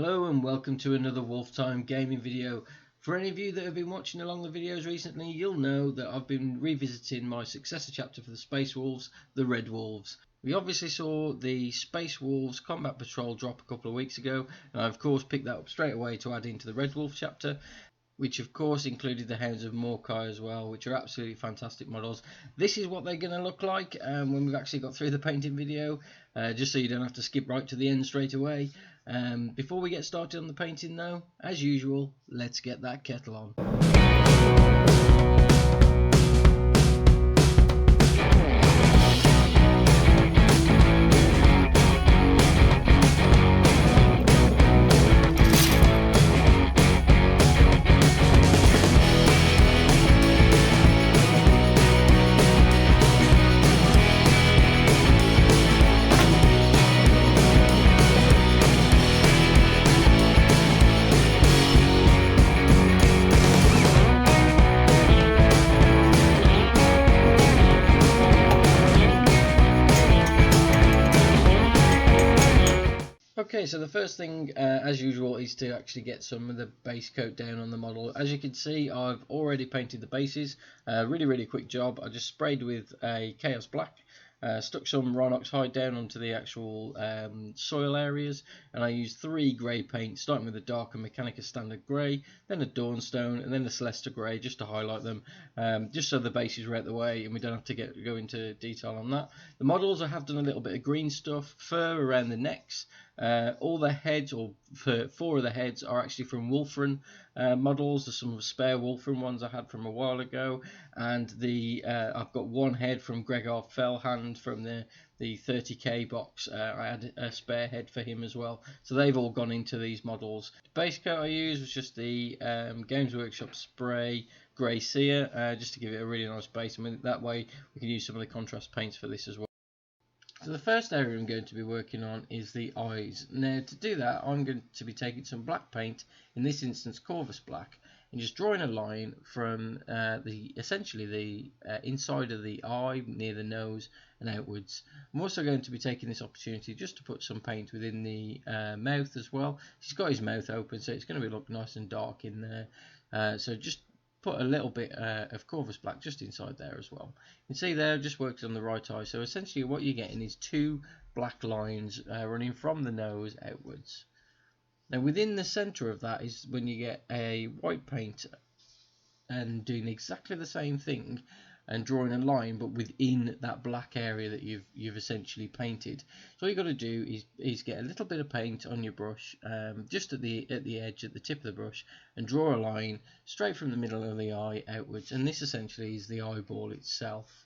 Hello and welcome to another Wolftime gaming video. For any of you that have been watching along the videos recently, you'll know that I've been revisiting my successor chapter for the Space Wolves, the Red Wolves. We obviously saw the Space Wolves Combat Patrol drop a couple of weeks ago, and I of course picked that up straight away to add into the Red Wolf chapter, which of course included the Hounds of Morkai as well, which are absolutely fantastic models. This is what they're going to look like when we've actually got through the painting video, just so you don't have to skip right to the end straight away. Before we get started on the painting though, as usual, let's get that kettle on. Okay, so the first thing, as usual, is to actually get some of the base coat down on the model. As you can see, I've already painted the bases. Really quick job. I just sprayed with a Chaos Black, stuck some Rhinox hide down onto the actual soil areas, and I used 3 grey paints, starting with a darker Mechanica Standard Grey, then a Dawnstone, and then a Celesta Grey, just to highlight them, just so the bases were out the way and we don't have to go into detail on that. The models, I have done a little bit of green stuff, fur around the necks. All the heads, or 4 of the heads, are actually from Wolfram models. There's some spare Wolfram ones I had from a while ago, and I've got 1 head from Gregor Fellhand from the 30k box. I had a spare head for him as well, so they've all gone into these models. The base coat I used was just the Games Workshop Spray Grey Sear, just to give it a really nice base, and that way we can use some of the contrast paints for this as well. So the first area I'm going to be working on is the eyes. Now to do that, I'm going to be taking some black paint, in this instance Corvus Black, and just drawing a line from essentially the inside of the eye, near the nose and outwards. I'm also going to be taking this opportunity just to put some paint within the mouth as well. He's got his mouth open, so it's going to look nice and dark in there. So just put a little bit of Corvus Black just inside there as well. You can see there, just works on the right eye. So essentially what you're getting is 2 black lines running from the nose outwards. Now within the centre of that is when you get a white paint and doing exactly the same thing and drawing a line, but within that black area that you've essentially painted. So all you got to do is get a little bit of paint on your brush, just at the edge, at the tip of the brush, and draw a line straight from the middle of the eye outwards. And this essentially is the eyeball itself.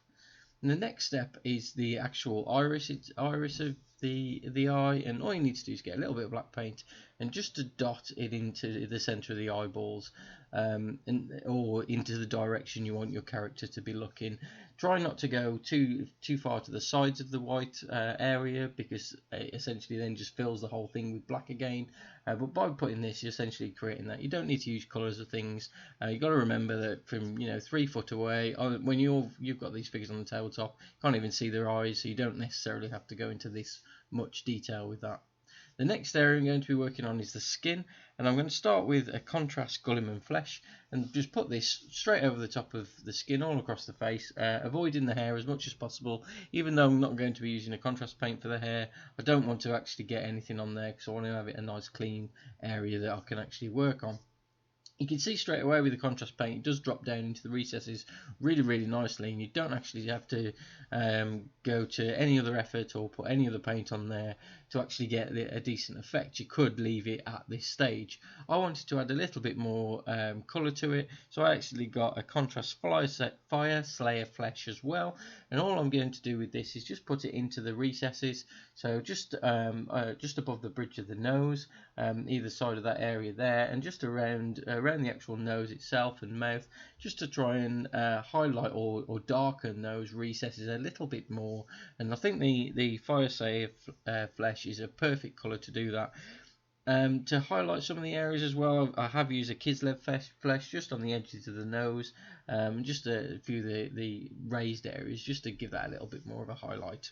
And the next step is the actual iris. It's iris of the eye, and all you need to do is get a little bit of black paint and just to dot it into the centre of the eyeballs, or into the direction you want your character to be looking. Try not to go too far to the sides of the white area, because it essentially then just fills the whole thing with black again. But by putting this, you're essentially creating that. You don't need to use colours of things. You've got to remember that from 3 foot away, when you've got these figures on the tabletop, you can't even see their eyes, so you don't necessarily have to go into this much detail with that. The next area I'm going to be working on is the skin, and I'm going to start with a contrast Gulliman flesh and just put this straight over the top of the skin all across the face, avoiding the hair as much as possible. Even though I'm not going to be using a contrast paint for the hair, I don't want to actually get anything on there because I want to have it a nice clean area that I can actually work on. You can see straight away with the contrast paint, it does drop down into the recesses really nicely, and you don't actually have to go to any other effort or put any other paint on there to actually get a decent effect. You could leave it at this stage. I wanted to add a little bit more colour to it, so I actually got a contrast Fire Slayer flesh as well, and all I'm going to do with this is just put it into the recesses, so just above the bridge of the nose, either side of that area there, and just around the actual nose itself and mouth, just to try and highlight or darken those recesses a little bit more. And I think the Fire Slayer flesh is a perfect colour to do that. To highlight some of the areas as well, I have used a Kislev flesh just on the edges of the nose, just a few of the raised areas, just to give that a little bit more of a highlight.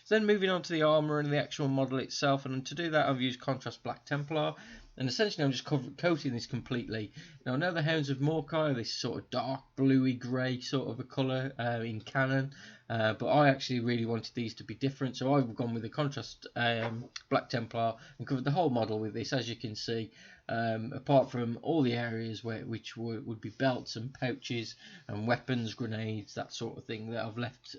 So then moving on to the armour and the actual model itself, and to do that I've used Contrast Black Templar. And essentially I'm just coating this completely. Now I know the Hounds of Morkai are this sort of dark bluey grey sort of a colour in Canon, but I actually really wanted these to be different, so I've gone with the contrast Black Templar and covered the whole model with this, as you can see, apart from all the areas which would be belts and pouches and weapons, grenades, that sort of thing, that I've left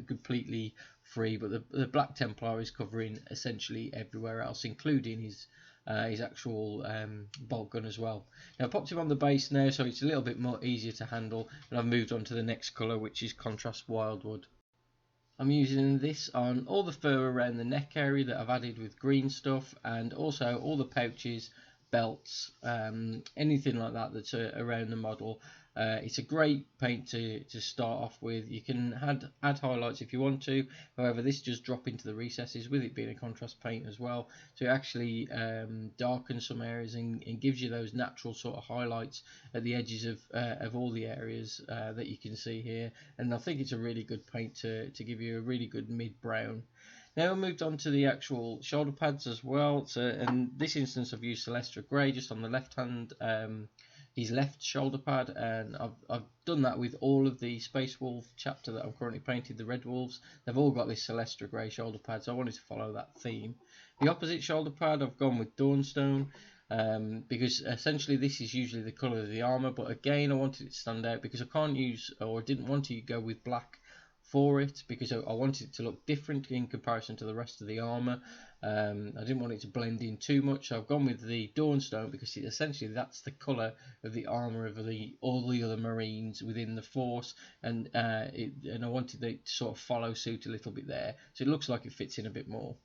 completely free, but the Black Templar is covering essentially everywhere else, including his actual bolt gun as well. Now I popped him on the base now, so it's a little bit more easier to handle, and I've moved on to the next colour, which is Contrast Wildwood. I'm using this on all the fur around the neck area that I've added with green stuff, and also all the pouches, belts, anything like that that's around the model. It's a great paint to start off with. You can add highlights if you want to, however this just drop into the recesses with it being a contrast paint as well, so it actually darkens some areas and gives you those natural sort of highlights at the edges of all the areas that you can see here, and I think it's a really good paint to give you a really good mid-brown. Now I moved on to the actual shoulder pads as well. So in this instance I've used Celestra Grey just on the left hand, his left shoulder pad, and I've done that with all of the Space Wolf chapter that I'm currently painted, the Red Wolves. They've all got this Celestra Grey shoulder pad, so I wanted to follow that theme. The opposite shoulder pad I've gone with Dawnstone, because essentially this is usually the colour of the armour, but again I wanted it to stand out because I can't use, or didn't want to go with black for it, because I wanted it to look different in comparison to the rest of the armour. I didn't want it to blend in too much, so I've gone with the Dawnstone because essentially that's the colour of the armour of all the other Marines within the force, and I wanted it to sort of follow suit a little bit there, so it looks like it fits in a bit more.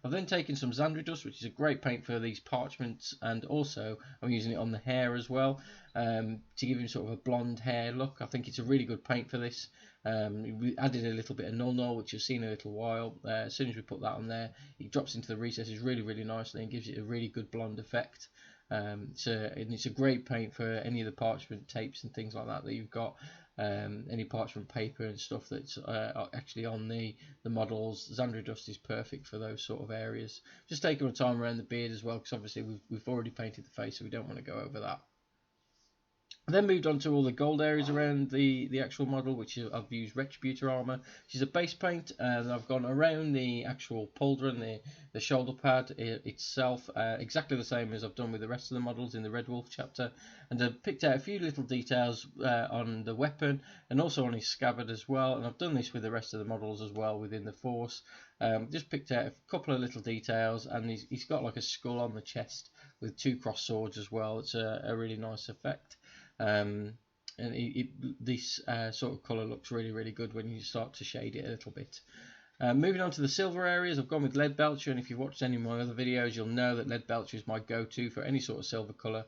I've then taken some Xandridust, which is a great paint for these parchments, and also I'm using it on the hair as well, to give him sort of a blonde hair look. I think it's a really good paint for this. We added a little bit of null, which you've seen in a little while. As soon as we put that on there, it drops into the recesses really nicely and gives it a really good blonde effect. And it's a great paint for any of the parchment tapes and things like that you've got. Any parchment paper and stuff that's actually on the models. Xandridust is perfect for those sort of areas. Just taking my time around the beard as well, because obviously we've already painted the face, so we don't want to go over that. I then moved on to all the gold areas around the actual model, which I've used Retributor armor, which is a base paint, and I've gone around the actual pauldron, the shoulder pad itself, exactly the same as I've done with the rest of the models in the Red Wolf chapter, and I've picked out a few little details on the weapon and also on his scabbard as well, and I've done this with the rest of the models as well within the force. Just picked out a couple of little details, and he's got like a skull on the chest with two cross swords as well. It's a really nice effect. And this sort of colour looks really good when you start to shade it a little bit. Moving on to the silver areas, I've gone with Lead Belcher, and if you've watched any of my other videos, you'll know that Lead Belcher is my go-to for any sort of silver colour,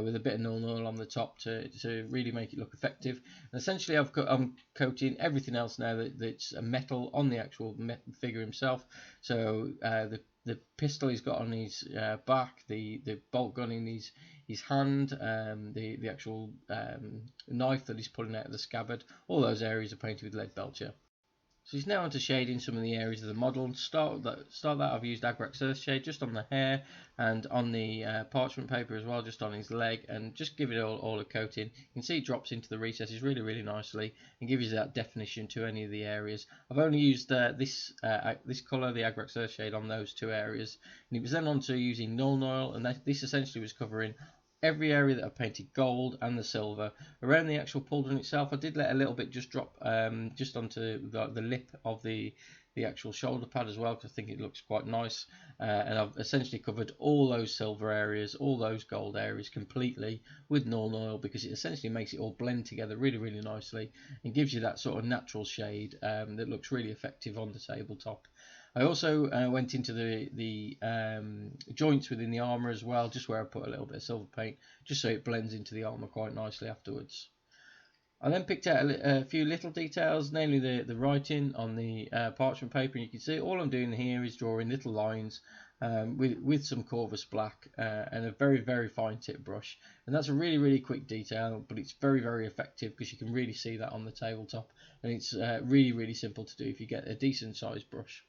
with a bit of null on the top to really make it look effective. And essentially I'm coating everything else now that's a metal on the actual figure himself. So the pistol he's got on his back, the bolt gun in his hand, the actual knife that he's pulling out of the scabbard, all those areas are painted with Lead Belcher. So he's now on to shading some of the areas of the model. And start that I've used Agrax Earthshade just on the hair and on the parchment paper as well, just on his leg, and just give it all a coating. You can see it drops into the recesses really nicely and gives you that definition to any of the areas. I've only used this colour, the Agrax Earthshade, on those two areas, and it was then on to using Null Oil, and this essentially was covering every area that I painted gold and the silver. Around the actual pauldron itself, I did let a little bit just drop just onto the lip of the actual shoulder pad as well, because I think it looks quite nice. And I've essentially covered all those silver areas, all those gold areas completely with Null Oil, because it essentially makes it all blend together really nicely and gives you that sort of natural shade that looks really effective on the tabletop. I also went into the joints within the armour as well, just where I put a little bit of silver paint, just so it blends into the armour quite nicely afterwards. I then picked out a few little details, namely the writing on the parchment paper, and you can see all I'm doing here is drawing little lines with some Corvus black and a very fine tip brush, and that's a really quick detail, but it's very effective because you can really see that on the tabletop, and it's really simple to do if you get a decent sized brush.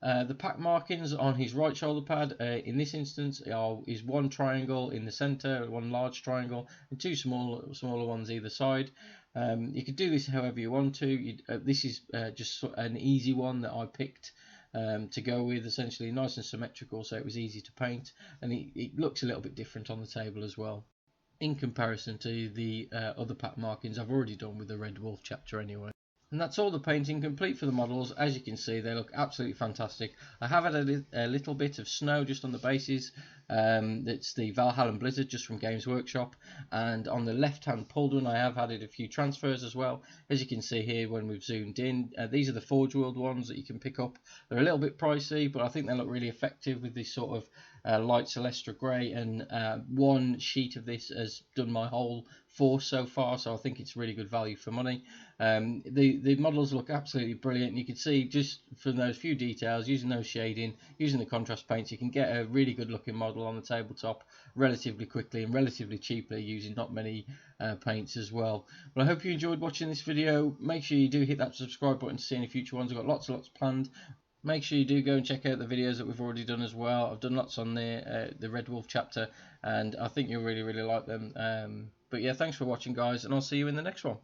The pack markings on his right shoulder pad, in this instance, is one triangle in the centre, one large triangle, and two smaller ones either side. You could do this however you want to. This is just an easy one that I picked to go with, essentially nice and symmetrical, so it was easy to paint, and it looks a little bit different on the table as well, in comparison to the other pack markings I've already done with the Red Wolf chapter anyway. And that's all the painting complete for the models. As you can see, they look absolutely fantastic. I have had a little bit of snow just on the bases. It's the Valhalla Blizzard just from Games Workshop. And on the left-hand pauldron, I have added a few transfers as well. As you can see here when we've zoomed in, these are the Forge World ones that you can pick up. They're a little bit pricey, but I think they look really effective with this sort of light Celestra grey. And one sheet of this has done my whole force so far, so I think it's really good value for money. The models look absolutely brilliant. You can see just from those few details, using those shading, using the contrast paints, you can get a really good looking model on the tabletop relatively quickly and relatively cheaply using not many paints as well. Well, I hope you enjoyed watching this video. Make sure you do hit that subscribe button to see any future ones. I've got lots and lots planned. Make sure you do go and check out the videos that we've already done as well. I've done lots on the Red Wolf chapter, and I think you'll really like them. But yeah, thanks for watching, guys, and I'll see you in the next one.